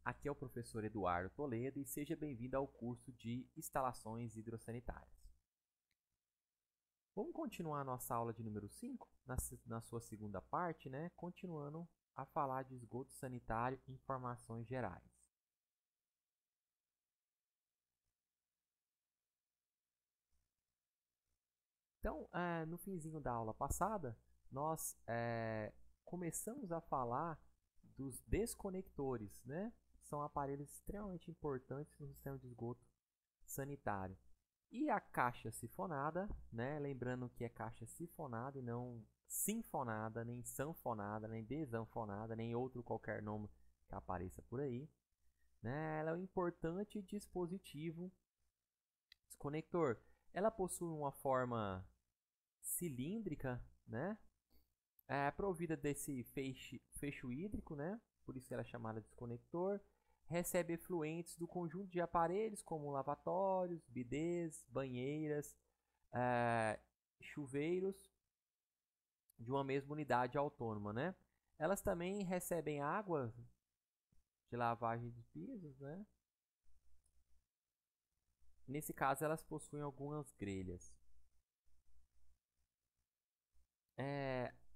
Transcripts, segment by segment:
aqui é o professor Eduardo Toledo e seja bem-vindo ao curso de Instalações Hidrossanitárias. Vamos continuar a nossa aula de número 5, na sua segunda parte, né? Continuando a falar de esgoto sanitário e informações gerais. Então, no finzinho da aula passada, nós começamos a falar dos desconectores, né? São aparelhos extremamente importantes no sistema de esgoto sanitário. E a caixa sifonada, né? Lembrando que é caixa sifonada e não sinfonada, nem sanfonada, nem desanfonada, nem outro qualquer nome que apareça por aí, né? Ela é um importante dispositivo desconector. Ela possui uma forma cilíndrica, né? É provida desse fecho hídrico, né? Por isso ela é chamada de desconector. Recebe efluentes do conjunto de aparelhos como lavatórios, bidês, banheiras, chuveiros de uma mesma unidade autônoma, né? Elas também recebem água de lavagem de pisos, né? Nesse caso, elas possuem algumas grelhas.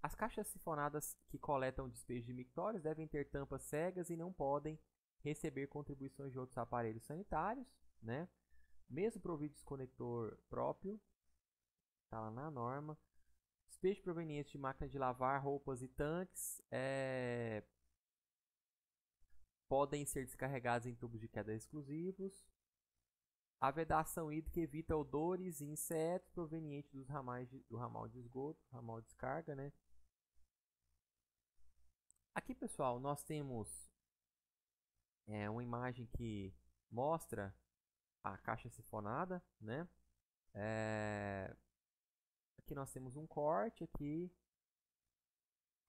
As caixas sifonadas que coletam despejo de mictórios devem ter tampas cegas e não podem receber contribuições de outros aparelhos sanitários, né? Mesmo provido de desconector próprio, está lá na norma. Despejo proveniente de máquinas de lavar roupas e tanques podem ser descarregados em tubos de queda exclusivos. A vedação hídrica evita odores e insetos provenientes do ramal de esgoto, ramal de descarga, né? Aqui, pessoal, nós temos uma imagem que mostra a caixa sifonada, né? Aqui nós temos um corte, aqui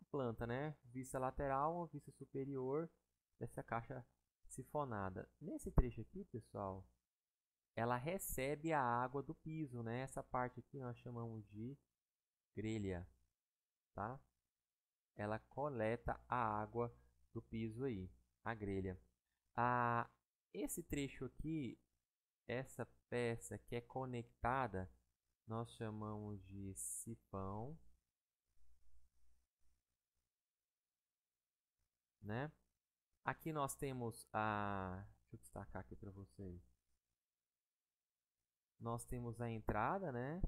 a planta, né? Vista lateral, vista superior dessa caixa sifonada. Nesse trecho aqui, pessoal, ela recebe a água do piso, né? Essa parte aqui nós chamamos de grelha, tá? Ela coleta a água do piso aí, a grelha. Esse trecho aqui, essa peça que é conectada, nós chamamos de sifão, né? Aqui nós temos deixa eu destacar aqui para vocês. Nós temos a entrada, né?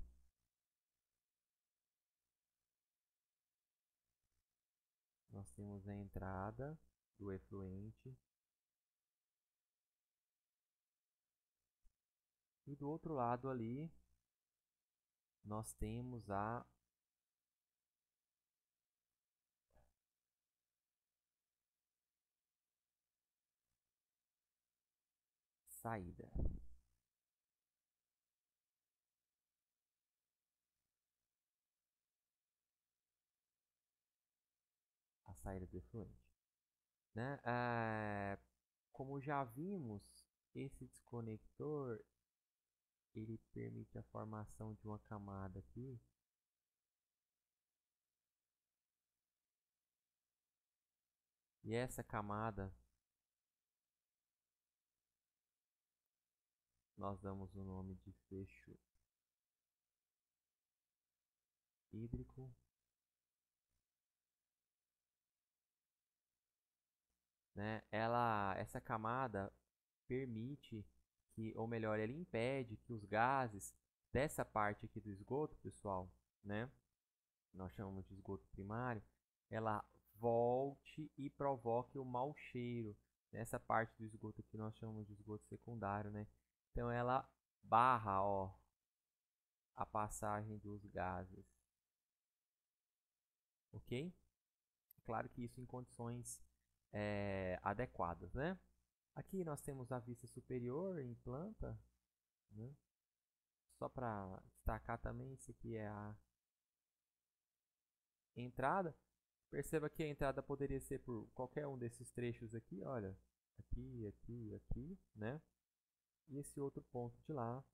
Nós temos a entrada do efluente. E do outro lado ali, nós temos a saída. A saída do efluente, né? Como já vimos, esse desconector ele permite a formação de uma camada aqui. E essa camada nós damos o nome de fecho hídrico. Né? Essa camada permite que, ou melhor, ele impede que os gases dessa parte aqui do esgoto, pessoal, né? Nós chamamos de esgoto primário, ela volte e provoque o mau cheiro. Nessa parte do esgoto aqui nós chamamos de esgoto secundário, né? Então ela barra, ó, a passagem dos gases, ok? Claro que isso em condições adequadas, né? Aqui nós temos a vista superior em planta, né? Só para destacar também, isso aqui é a entrada. Perceba que a entrada poderia ser por qualquer um desses trechos aqui, olha. Aqui, aqui, aqui, né? E esse outro ponto de lá,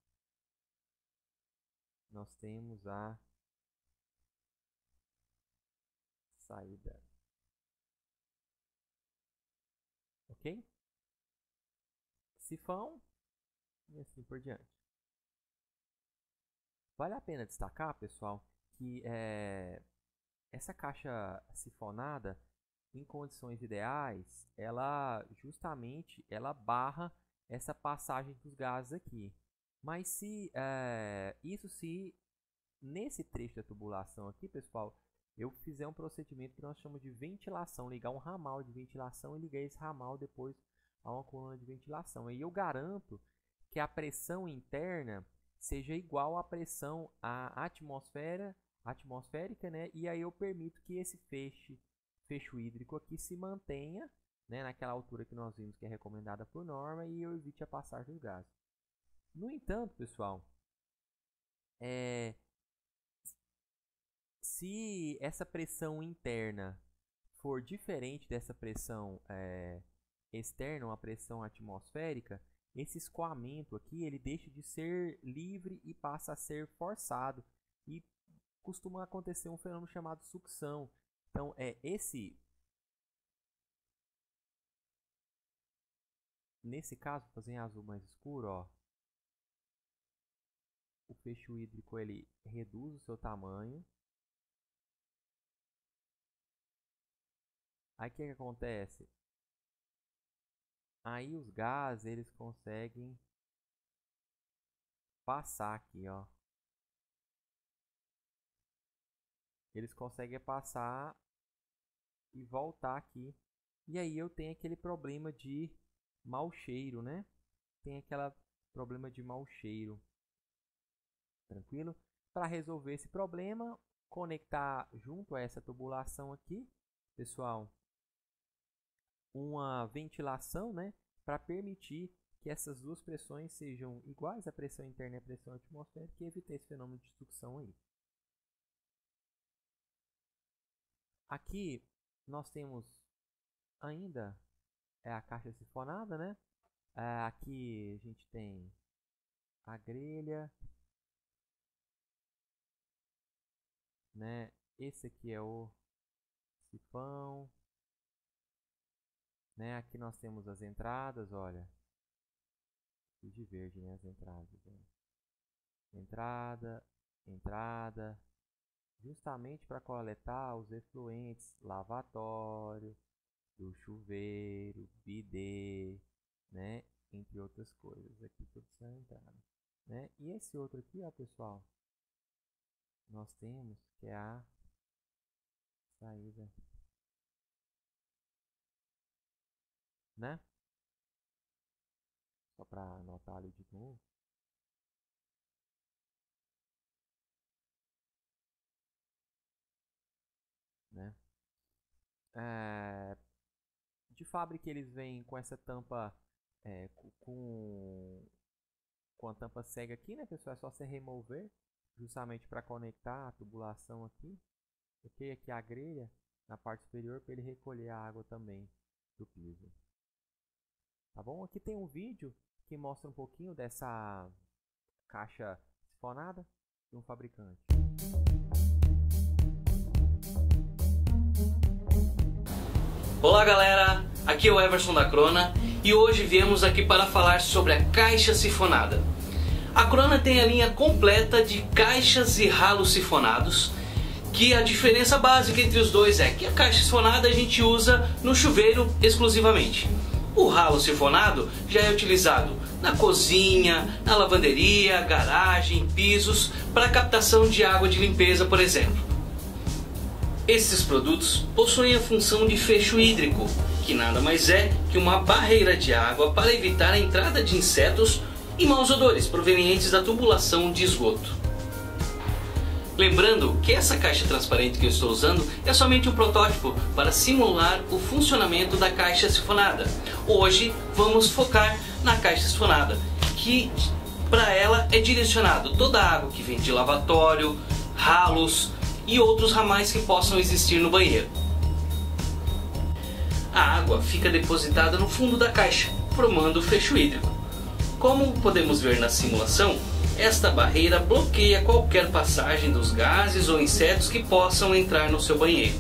nós temos a saída. Ok? sifão e assim por diante. Vale a pena destacar, pessoal, que essa caixa sifonada, em condições ideais, ela justamente barra essa passagem dos gases aqui. Mas se nesse trecho da tubulação aqui, pessoal, eu fizer um procedimento que nós chamamos de ventilação, ligar um ramal de ventilação e ligar esse ramal depois a uma coluna de ventilação. Aí eu garanto que a pressão interna seja igual à pressão atmosférica, né? E aí eu permito que esse fecho hídrico aqui se mantenha, né, naquela altura que nós vimos que é recomendada por norma, e eu evite a passagem dos gases. No entanto, pessoal, se essa pressão interna for diferente dessa pressão externa, uma pressão atmosférica, esse escoamento aqui ele deixa de ser livre e passa a ser forçado, e costuma acontecer um fenômeno chamado sucção. Então nesse caso, vou fazer em azul mais escuro, ó, o fecho hídrico ele reduz o seu tamanho. Aí o que acontece? Aí os gases eles conseguem passar aqui, ó. Eles conseguem passar e voltar aqui. E aí eu tenho aquele problema de mau cheiro, né? Tem aquele problema de mau cheiro. Tranquilo? Para resolver esse problema, conectar junto a essa tubulação aqui, pessoal, uma ventilação, né, para permitir que essas duas pressões sejam iguais, a pressão interna e a pressão atmosférica, e evitar esse fenômeno de sucção aí. Aqui nós temos ainda a caixa sifonada, né? Aqui a gente tem a grelha, né? Esse aqui é o sifão, né? Aqui nós temos as entradas, olha, de verde, né? As entradas, né? Entrada, justamente para coletar os efluentes, lavatório, do chuveiro, bidê, né? Entre outras coisas, aqui tudo são entradas, né? E esse outro aqui, ó, pessoal, nós temos que é a saída, né? Só para anotar ali de novo, né? De fábrica eles vêm com essa tampa, com a tampa cega aqui, né, pessoal? É só você remover, justamente para conectar a tubulação aqui. Ok, aqui a grelha na parte superior para ele recolher a água também do piso. Tá bom? Aqui tem um vídeo que mostra um pouquinho dessa caixa sifonada de um fabricante. Olá galera, aqui é o Everson da Crona e hoje viemos aqui para falar sobre a caixa sifonada. A Crona tem a linha completa de caixas e ralos sifonados, que a diferença básica entre os dois é que a caixa sifonada a gente usa no chuveiro exclusivamente. O ralo sifonado já é utilizado na cozinha, na lavanderia, garagem, pisos, para captação de água de limpeza, por exemplo. Esses produtos possuem a função de fecho hídrico, que nada mais é que uma barreira de água para evitar a entrada de insetos e maus odores provenientes da tubulação de esgoto. Lembrando que essa caixa transparente que eu estou usando é somente um protótipo para simular o funcionamento da caixa sifonada. Hoje vamos focar na caixa sifonada, que para ela é direcionado toda a água que vem de lavatório, ralos e outros ramais que possam existir no banheiro. A água fica depositada no fundo da caixa, formando o fecho hídrico. Como podemos ver na simulação, esta barreira bloqueia qualquer passagem dos gases ou insetos que possam entrar no seu banheiro.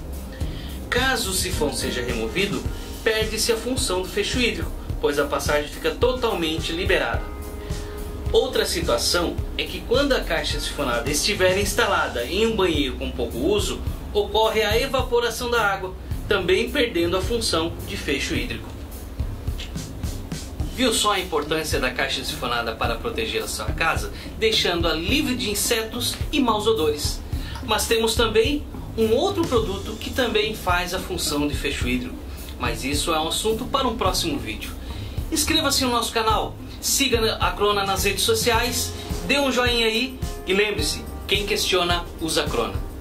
Caso o sifão seja removido, perde-se a função do fecho hídrico, pois a passagem fica totalmente liberada. Outra situação é que quando a caixa sifonada estiver instalada em um banheiro com pouco uso, ocorre a evaporação da água, também perdendo a função de fecho hídrico. Viu só a importância da caixa sifonada para proteger a sua casa, deixando-a livre de insetos e maus odores? Mas temos também um outro produto que também faz a função de fecho hídrico, mas isso é um assunto para um próximo vídeo. Inscreva-se no nosso canal, siga a Crona nas redes sociais, dê um joinha aí e lembre-se, quem questiona usa a Crona.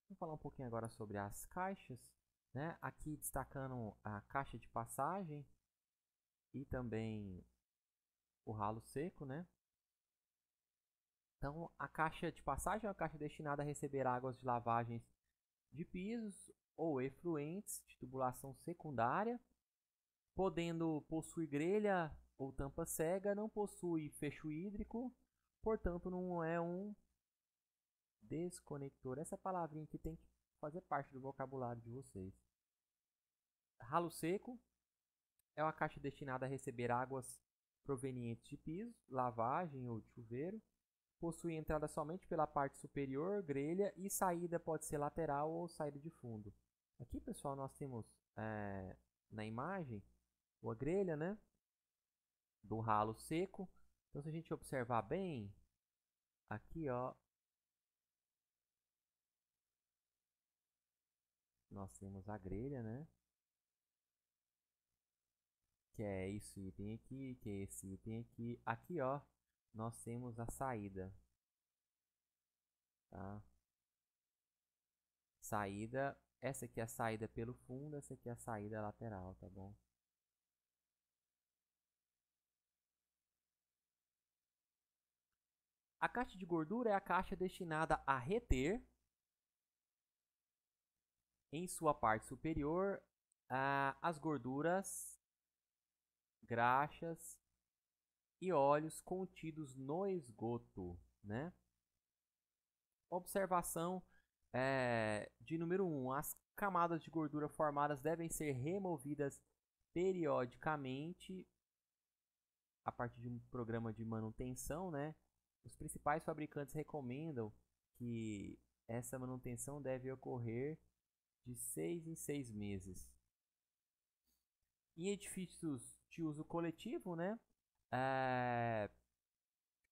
Vamos falar um pouquinho agora sobre as caixas, né? Aqui destacando a caixa de passagem e também o ralo seco, né? Então, a caixa de passagem é uma caixa destinada a receber águas de lavagens de pisos ou efluentes de tubulação secundária, podendo possuir grelha ou tampa cega, não possui fecho hídrico, portanto não é um desconector. Essa palavrinha aqui tem que fazer parte do vocabulário de vocês. Ralo seco é uma caixa destinada a receber águas provenientes de piso, lavagem ou de chuveiro. Possui entrada somente pela parte superior, grelha, e saída pode ser lateral ou saída de fundo. Aqui, pessoal, nós temos na imagem a grelha, né, do ralo seco. Então, se a gente observar bem, aqui, ó, nós temos a grelha, né, que é esse item aqui, que é esse item aqui. Aqui, ó, nós temos a saída, tá? Saída, essa aqui é a saída pelo fundo, essa aqui é a saída lateral, tá bom? A caixa de gordura é a caixa destinada a reter em sua parte superior as gorduras, graxas e óleos contidos no esgoto, né? Observação de número 1. As camadas de gordura formadas devem ser removidas periodicamente a partir de um programa de manutenção, né? Os principais fabricantes recomendam que essa manutenção deve ocorrer de 6 em 6 meses. Em edifícios de uso coletivo, né?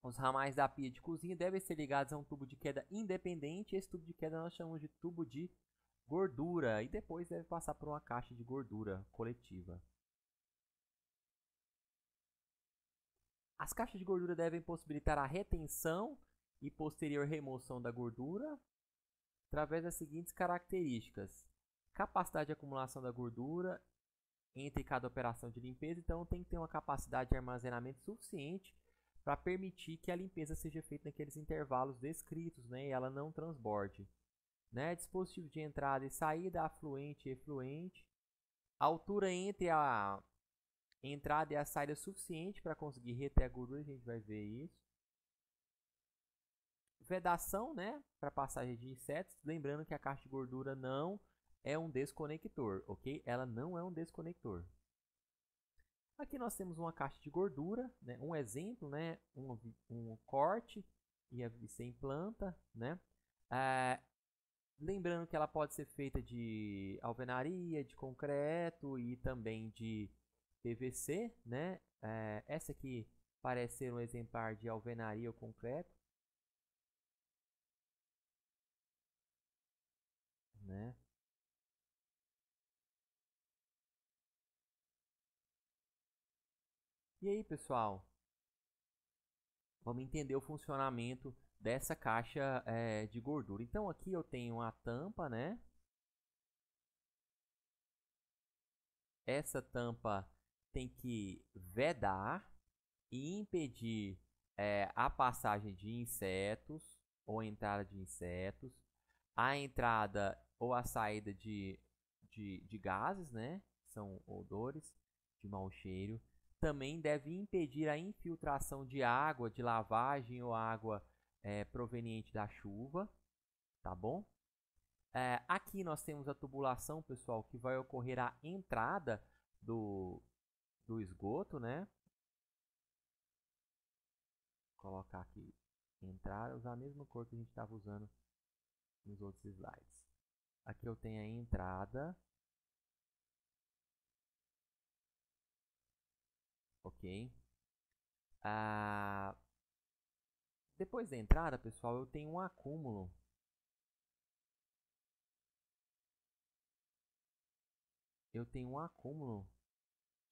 Os ramais da pia de cozinha devem ser ligados a um tubo de queda independente. Esse tubo de queda nós chamamos de tubo de gordura. E depois deve passar por uma caixa de gordura coletiva. As caixas de gordura devem possibilitar a retenção e posterior remoção da gordura através das seguintes características: capacidade de acumulação da gordura entre cada operação de limpeza. Então tem que ter uma capacidade de armazenamento suficiente para permitir que a limpeza seja feita naqueles intervalos descritos, né, e ela não transborde, né? Dispositivo de entrada e saída, afluente e efluente. A altura entre a entrada e a saída é suficiente para conseguir reter a gordura, a gente vai ver isso. Vedação, né, para passagem de insetos. Lembrando que a caixa de gordura não é um desconector, ok? Ela não é um desconector. Aqui nós temos uma caixa de gordura, né? Um exemplo, né? Um corte e sem planta, né? Lembrando que ela pode ser feita de alvenaria, de concreto e também de PVC, né? Essa aqui parece ser um exemplar de alvenaria ou concreto, né? E aí, pessoal, vamos entender o funcionamento dessa caixa de gordura. Então aqui eu tenho a tampa, né? essa tampa tem que vedar e impedir a passagem de insetos ou a entrada de insetos, a entrada ou a saída de gases, né? São odores de mau cheiro. Também deve impedir a infiltração de água de lavagem ou água proveniente da chuva, tá bom? Aqui nós temos a tubulação, pessoal, que vai ocorrer a entrada do esgoto, né? Vou colocar aqui entrada, usar a mesma cor que a gente estava usando nos outros slides. Aqui eu tenho a entrada. Ok. Depois da entrada, pessoal, eu tenho um acúmulo. Eu tenho um acúmulo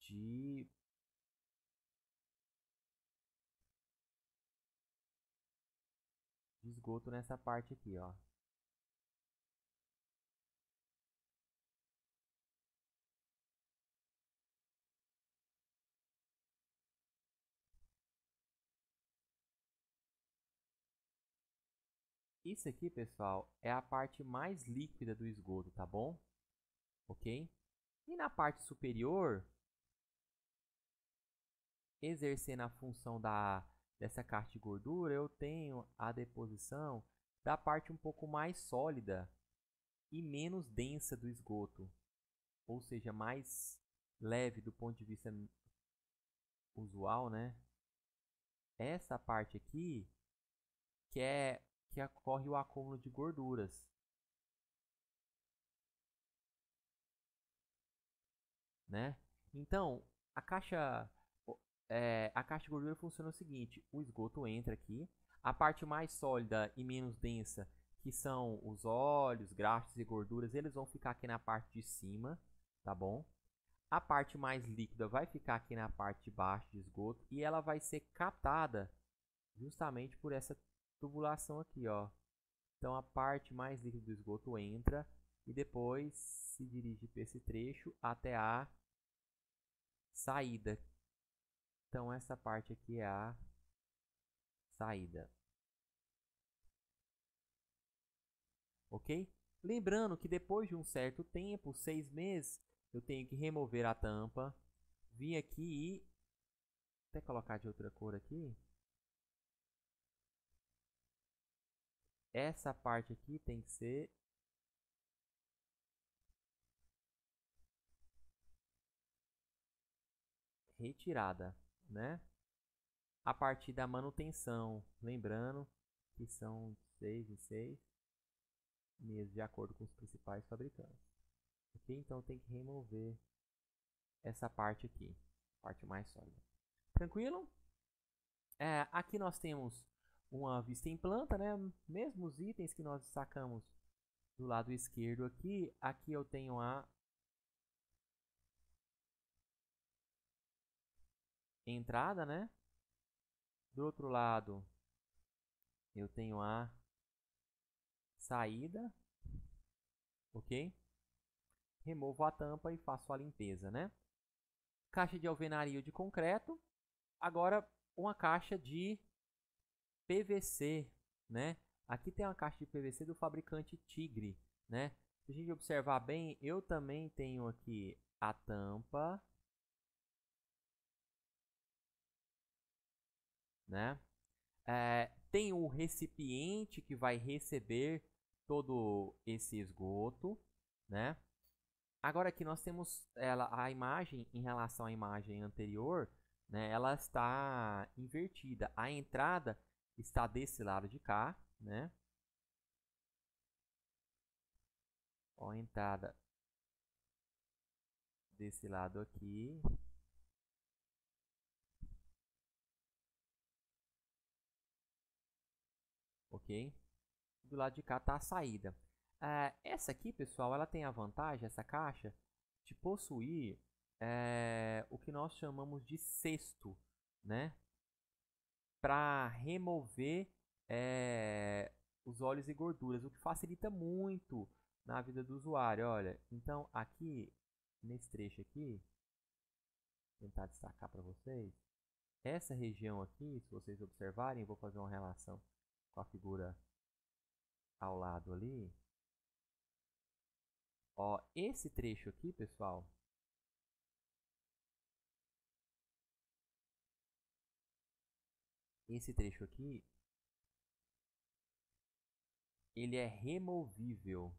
de esgoto nessa parte aqui, ó. Isso aqui, pessoal, é a parte mais líquida do esgoto, tá bom? Ok? E na parte superior, exercendo a função dessa caixa de gordura, eu tenho a deposição da parte um pouco mais sólida e menos densa do esgoto, ou seja, mais leve do ponto de vista usual, né? Essa parte aqui que ocorre o acúmulo de gorduras, né? Então, a caixa de gordura funciona o seguinte: o esgoto entra aqui, a parte mais sólida e menos densa, que são os óleos, graxos e gorduras, eles vão ficar aqui na parte de cima, tá bom? A parte mais líquida vai ficar aqui na parte de baixo de esgoto e ela vai ser captada justamente por essa tubulação aqui, ó. Então a parte mais líquida do esgoto entra e depois se dirige para esse trecho até a saída. Então essa parte aqui é a saída. Ok? Lembrando que depois de um certo tempo, 6 meses, eu tenho que remover a tampa, vir aqui e até colocar de outra cor aqui. Essa parte aqui tem que ser retirada, né? A partir da manutenção, lembrando que são 6 e 6 meses de acordo com os principais fabricantes. Ok? Então tem que remover essa parte aqui, parte mais sólida. Tranquilo? Aqui nós temos uma vista em planta, né? Mesmos itens que nós destacamos do lado esquerdo aqui. Aqui eu tenho a entrada, né? Do outro lado eu tenho a saída, ok? Removo a tampa e faço a limpeza, né? Caixa de alvenaria de concreto. Agora uma caixa de PVC, né? Aqui tem uma caixa de PVC do fabricante Tigre, né? Se a gente observar bem, eu também tenho aqui a tampa, né? Tem o recipiente que vai receber todo esse esgoto, né? Agora aqui nós temos a imagem em relação à imagem anterior, né? Ela está invertida. A entrada está desse lado de cá, né? Ó, a entrada desse lado aqui. Ok? Do lado de cá está a saída. Essa aqui, pessoal, ela tem a vantagem, essa caixa, de possuir o que nós chamamos de cesto, né? Para remover os óleos e gorduras, o que facilita muito na vida do usuário. Olha, então aqui, nesse trecho aqui, tentar destacar para vocês. Essa região aqui, se vocês observarem, eu vou fazer uma relação com a figura ao lado ali. Ó, esse trecho aqui, pessoal, esse trecho aqui, ele é removível.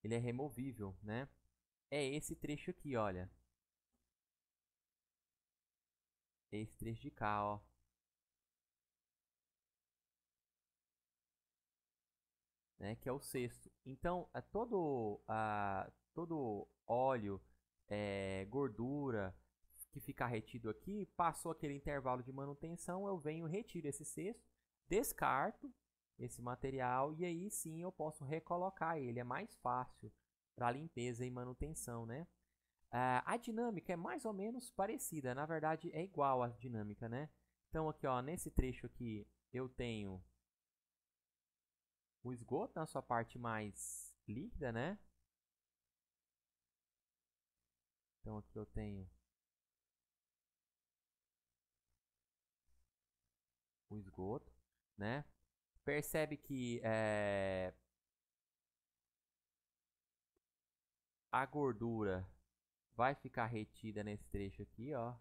Ele é removível, né? É esse trecho aqui, olha. Esse trecho de cá, ó. Né? Que é o sexto. Então, todo óleo, gordura que ficar retido aqui, passou aquele intervalo de manutenção, eu venho, retiro esse cesto, descarto esse material e aí sim eu posso recolocar ele. É mais fácil para limpeza e manutenção, né? A dinâmica é mais ou menos parecida, na verdade é igual a dinâmica, né? Então aqui, ó, nesse trecho aqui eu tenho o esgoto na sua parte mais líquida, né? Então aqui eu tenho o esgoto, né? Percebe que a gordura vai ficar retida nesse trecho aqui, ó,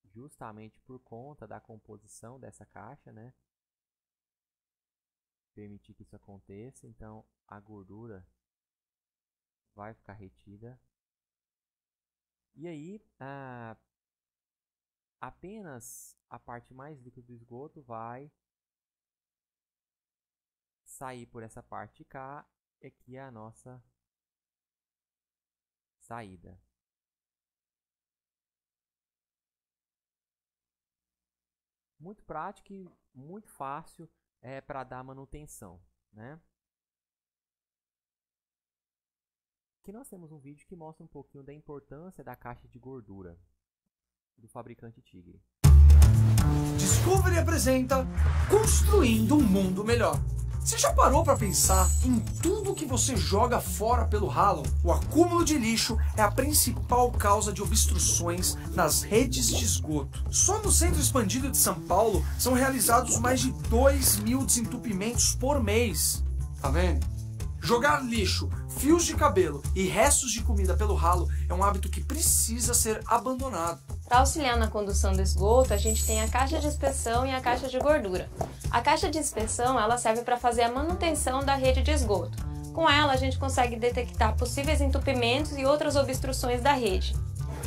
justamente por conta da composição dessa caixa, né? Permitir que isso aconteça, então a gordura vai ficar retida. E aí, apenas a parte mais líquida do esgoto vai sair por essa parte de cá, e aqui é a nossa saída. Muito prático e muito fácil para dar manutenção, né? Aqui nós temos um vídeo que mostra um pouquinho da importância da caixa de gordura do fabricante Tigre. Discovery apresenta Construindo um Mundo Melhor. Você já parou para pensar em tudo que você joga fora pelo ralo? O acúmulo de lixo é a principal causa de obstruções nas redes de esgoto. Só no Centro Expandido de São Paulo são realizados mais de 2.000 desentupimentos por mês. Tá vendo? Jogar lixo, fios de cabelo e restos de comida pelo ralo é um hábito que precisa ser abandonado. Para auxiliar na condução do esgoto, a gente tem a caixa de inspeção e a caixa de gordura. A caixa de inspeção ela serve para fazer a manutenção da rede de esgoto. Com ela, a gente consegue detectar possíveis entupimentos e outras obstruções da rede.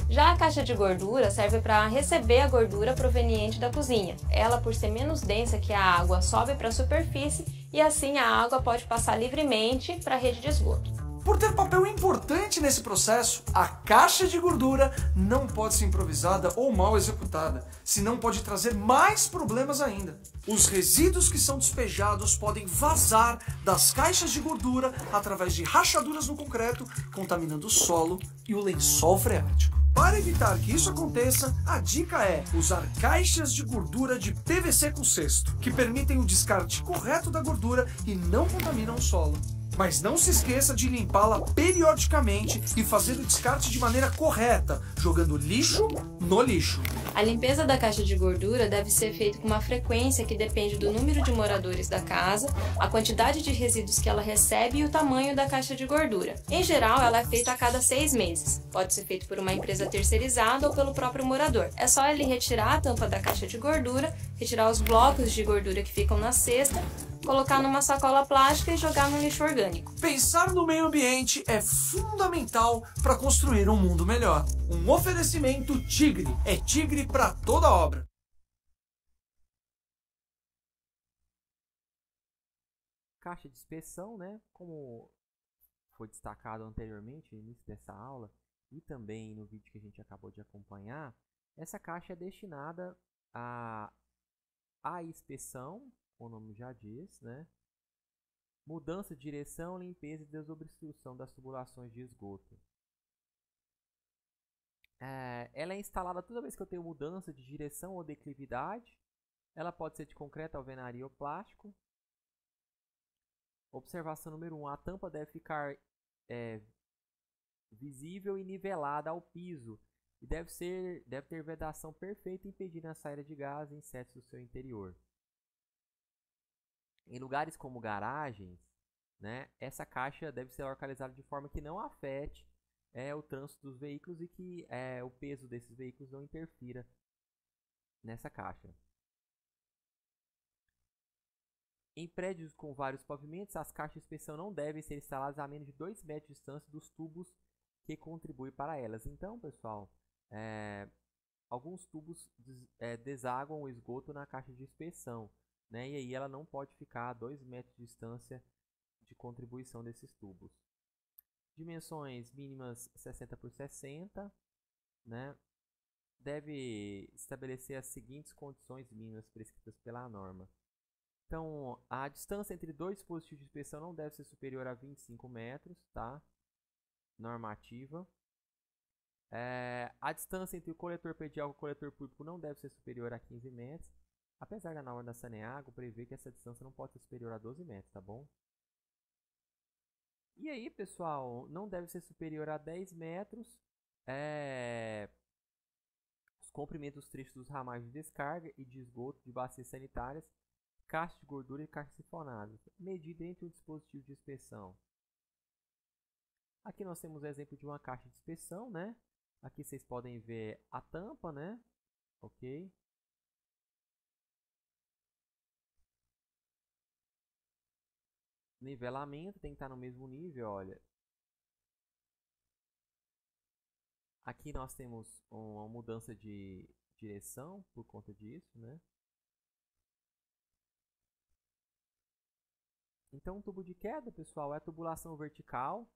Já a caixa de gordura serve para receber a gordura proveniente da cozinha. Ela, por ser menos densa que a água, sobe para a superfície e assim a água pode passar livremente para a rede de esgoto. Por ter papel importante nesse processo, a caixa de gordura não pode ser improvisada ou mal executada, senão pode trazer mais problemas ainda. Os resíduos que são despejados podem vazar das caixas de gordura através de rachaduras no concreto, contaminando o solo e o lençol freático. Para evitar que isso aconteça, a dica é usar caixas de gordura de PVC com cesto, que permitem o descarte correto da gordura e não contaminam o solo. Mas não se esqueça de limpá-la periodicamente e fazer o descarte de maneira correta, jogando lixo no lixo. A limpeza da caixa de gordura deve ser feita com uma frequência que depende do número de moradores da casa, a quantidade de resíduos que ela recebe e o tamanho da caixa de gordura. Em geral, ela é feita a cada 6 meses. Pode ser feito por uma empresa terceirizada ou pelo próprio morador. É só ele retirar a tampa da caixa de gordura, retirar os blocos de gordura que ficam na cesta, colocar numa sacola plástica e jogar no lixo orgânico. Pensar no meio ambiente é fundamental para construir um mundo melhor. Um oferecimento Tigre. É Tigre para toda obra. Caixa de inspeção, né? Como foi destacado anteriormente no início dessa aula e também no vídeo que a gente acabou de acompanhar, essa caixa é destinada à inspeção, o nome já diz, né? Mudança de direção, limpeza e desobstrução das tubulações de esgoto. Ela é instalada toda vez que eu tenho mudança de direção ou declividade. Ela pode ser de concreto, alvenaria ou plástico. Observação número 1. A tampa deve ficar visível e nivelada ao piso. E deve ter vedação perfeita, impedindo a saída de gás e insetos do seu interior. Em lugares como garagens, né, essa caixa deve ser localizada de forma que não afete o trânsito dos veículos e que o peso desses veículos não interfira nessa caixa. Em prédios com vários pavimentos, as caixas de inspeção não devem ser instaladas a menos de 2 metros de distância dos tubos que contribuem para elas. Então, pessoal, alguns tubos desaguam o esgoto na caixa de inspeção, né? E aí ela não pode ficar a 2 metros de distância de contribuição desses tubos. Dimensões mínimas 60 por 60, né? Deve estabelecer as seguintes condições mínimas prescritas pela norma. Então, a distância entre dois dispositivos de inspeção não deve ser superior a 25 metros, tá? Normativa. A distância entre o coletor predial e o coletor público não deve ser superior a 15 metros. Apesar da norma da Saneago prever que essa distância não pode ser superior a 12 metros, tá bom? E aí, pessoal, não deve ser superior a 10 metros os comprimentos dos trechos dos ramais de descarga e de esgoto de bacias sanitárias, caixa de gordura e caixa sifonada, medida entre o dispositivo de inspeção. Aqui nós temos o exemplo de uma caixa de inspeção, né? Aqui vocês podem ver a tampa, né? Ok. Nivelamento tem que estar no mesmo nível, olha. Aqui nós temos uma mudança de direção por conta disso, né? Então, um tubo de queda, pessoal, é a tubulação vertical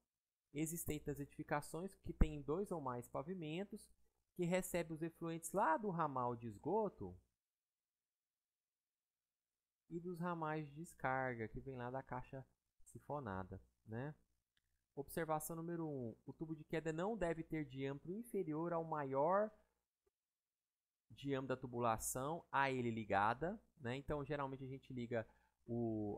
existente nas edificações que tem 2 ou mais pavimentos, que recebe os efluentes lá do ramal de esgoto e dos ramais de descarga, que vem lá da caixa sifonada, né? Observação número 1. O tubo de queda não deve ter diâmetro inferior ao maior diâmetro da tubulação a ele ligada, né? Então, geralmente a gente liga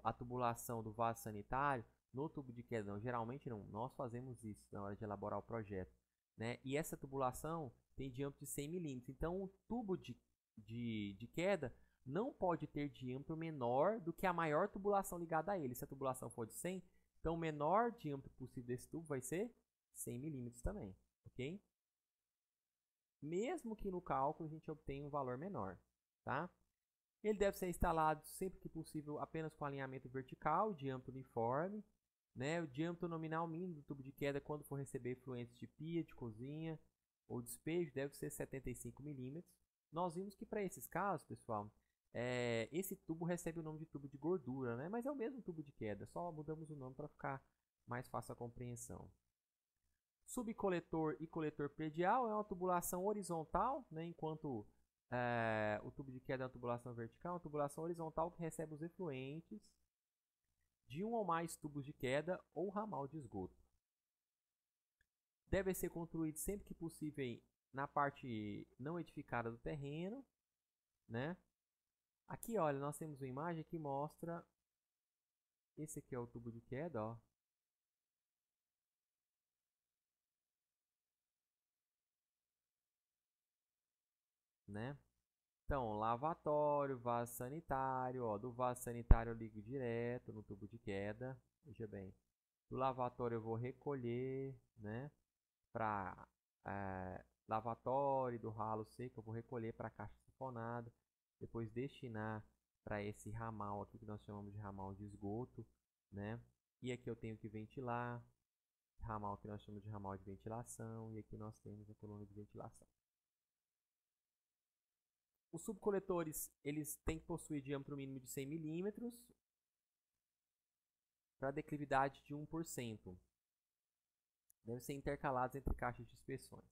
a tubulação do vaso sanitário no tubo de queda. Não, geralmente não. Nós fazemos isso na hora de elaborar o projeto, né? E essa tubulação tem diâmetro de 100 milímetros. Então, o tubo de queda não pode ter diâmetro menor do que a maior tubulação ligada a ele. Se a tubulação for de 100, então o menor diâmetro possível desse tubo vai ser 100 milímetros também, ok? Mesmo que no cálculo a gente obtenha um valor menor, tá? Ele deve ser instalado sempre que possível apenas com alinhamento vertical, diâmetro uniforme, né? O diâmetro nominal mínimo do tubo de queda quando for receber efluentes de pia, de cozinha ou despejo deve ser 75 milímetros. Nós vimos que para esses casos, pessoal, esse tubo recebe o nome de tubo de gordura, né? Mas é o mesmo tubo de queda, só mudamos o nome para ficar mais fácil a compreensão. Subcoletor e coletor predial é uma tubulação horizontal, né? Enquanto o tubo de queda é uma tubulação vertical, uma tubulação horizontal que recebe os efluentes de um ou mais tubos de queda ou ramal de esgoto. Deve ser construído sempre que possível na parte não edificada do terreno, né? Aqui, olha, nós temos uma imagem que mostra, esse aqui é o tubo de queda, ó. Né? Então, lavatório, vaso sanitário, ó, do vaso sanitário eu ligo direto no tubo de queda, veja bem. Do lavatório eu vou recolher, né? Para lavatório, do ralo seco eu vou recolher para a caixa sifonada, depois destinar para esse ramal aqui que nós chamamos de ramal de esgoto, né? E aqui eu tenho que ventilar, ramal que nós chamamos de ramal de ventilação, e aqui nós temos a coluna de ventilação. Os subcoletores, eles têm que possuir diâmetro mínimo de 100 milímetros para declividade de 1%. Devem ser intercalados entre caixas de inspeções.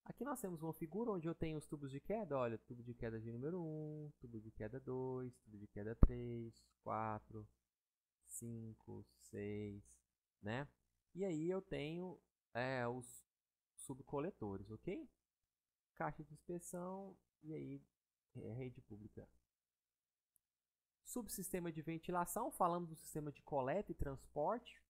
Aqui nós temos uma figura onde eu tenho os tubos de queda. Olha, tubo de queda de número 1, tubo de queda 2, tubo de queda 3, 4, 5, 6, né? E aí eu tenho os subcoletores, ok? Caixa de inspeção e aí rede pública. Subsistema de ventilação, falamos do sistema de coleta e transporte,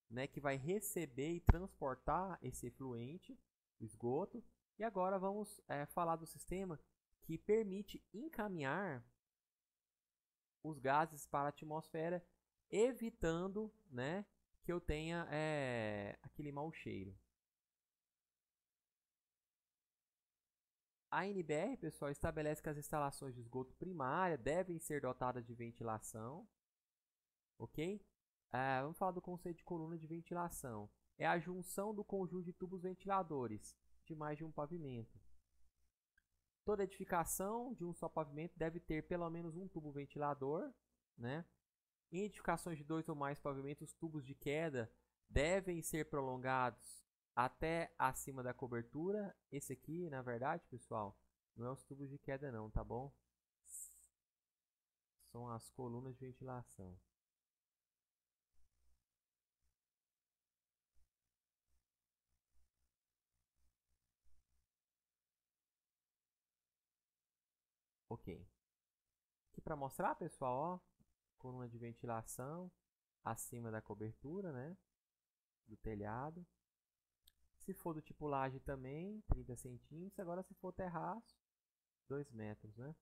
né, que vai receber e transportar esse efluente, o esgoto. E agora vamos falar do sistema que permite encaminhar os gases para a atmosfera, evitando, né, que eu tenha aquele mau cheiro. A NBR, pessoal, estabelece que as instalações de esgoto primária devem ser dotadas de ventilação, ok? Vamos falar do conceito de coluna de ventilação. É a junção do conjunto de tubos ventiladores de mais de um pavimento. Toda edificação de um só pavimento deve ter pelo menos um tubo ventilador, né? Em edificações de 2 ou mais pavimentos, os tubos de queda devem ser prolongados até acima da cobertura. Esse aqui, na verdade, pessoal, não é os tubos de queda não, tá bom? São as colunas de ventilação. Ok. Aqui para mostrar, pessoal, ó, coluna de ventilação acima da cobertura, né, do telhado. Se for do tipo laje também, 30 centímetros. Agora se for terraço, 2 metros, né?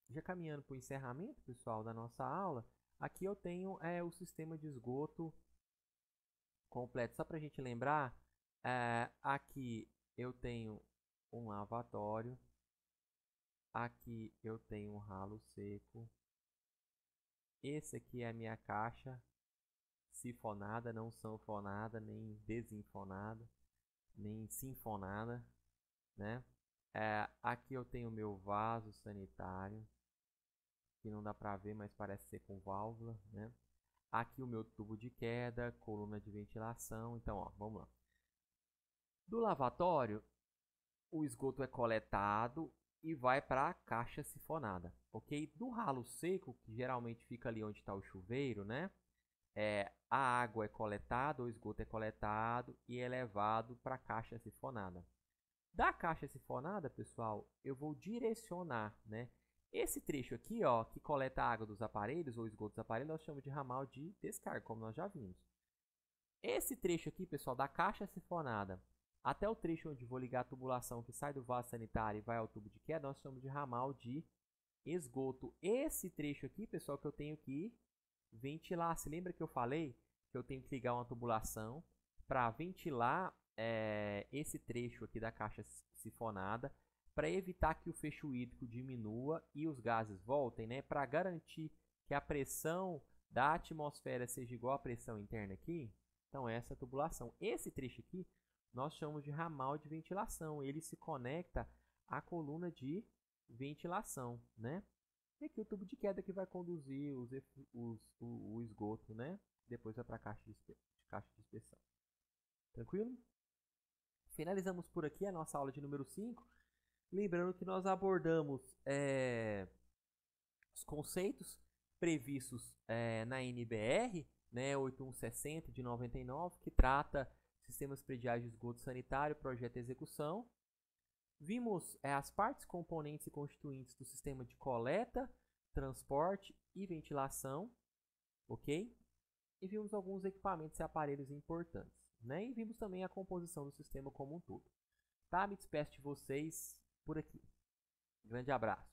Já caminhando para o encerramento, pessoal, da nossa aula, aqui eu tenho o sistema de esgoto completo. Só para a gente lembrar, aqui eu tenho um lavatório, aqui eu tenho um ralo seco, esse aqui é a minha caixa sifonada, não sanfonada, nem desinfonada, nem sinfonada, né? Aqui eu tenho o meu vaso sanitário, que não dá para ver, mas parece ser com válvula, né? Aqui o meu tubo de queda, coluna de ventilação. Então, ó, vamos lá. Do lavatório, o esgoto é coletado e vai para a caixa sifonada, ok? Do ralo seco, que geralmente fica ali onde está o chuveiro, né? A água é coletada, o esgoto é coletado e é levado para a caixa sifonada. Da caixa sifonada, pessoal, eu vou direcionar, né? Esse trecho aqui, ó, que coleta a água dos aparelhos ou esgoto dos aparelhos, nós chamamos de ramal de descarga, como nós já vimos. Esse trecho aqui, pessoal, da caixa sifonada até o trecho onde vou ligar a tubulação que sai do vaso sanitário e vai ao tubo de queda, nós chamamos de ramal de esgoto. Esse trecho aqui, pessoal, que eu tenho que ventilar. Se lembra que eu falei que eu tenho que ligar uma tubulação para ventilar esse trecho aqui da caixa sifonada, para evitar que o fecho hídrico diminua e os gases voltem, né? Para garantir que a pressão da atmosfera seja igual à pressão interna aqui. Então essa é a tubulação. Esse trecho aqui nós chamamos de ramal de ventilação. Ele se conecta à coluna de ventilação, né? E aqui o tubo de queda que vai conduzir o esgoto, né? Depois vai para a caixa de inspeção. Tranquilo? Finalizamos por aqui a nossa aula de número 5. Lembrando que nós abordamos os conceitos previstos na NBR, né, 8160 de 99, que trata sistemas prediais de esgoto sanitário, projeto e execução. Vimos as partes, componentes e constituintes do sistema de coleta, transporte e ventilação, ok? E vimos alguns equipamentos e aparelhos importantes, né? E vimos também a composição do sistema como um todo. Tá? Me despeço de vocês por aqui. Grande abraço.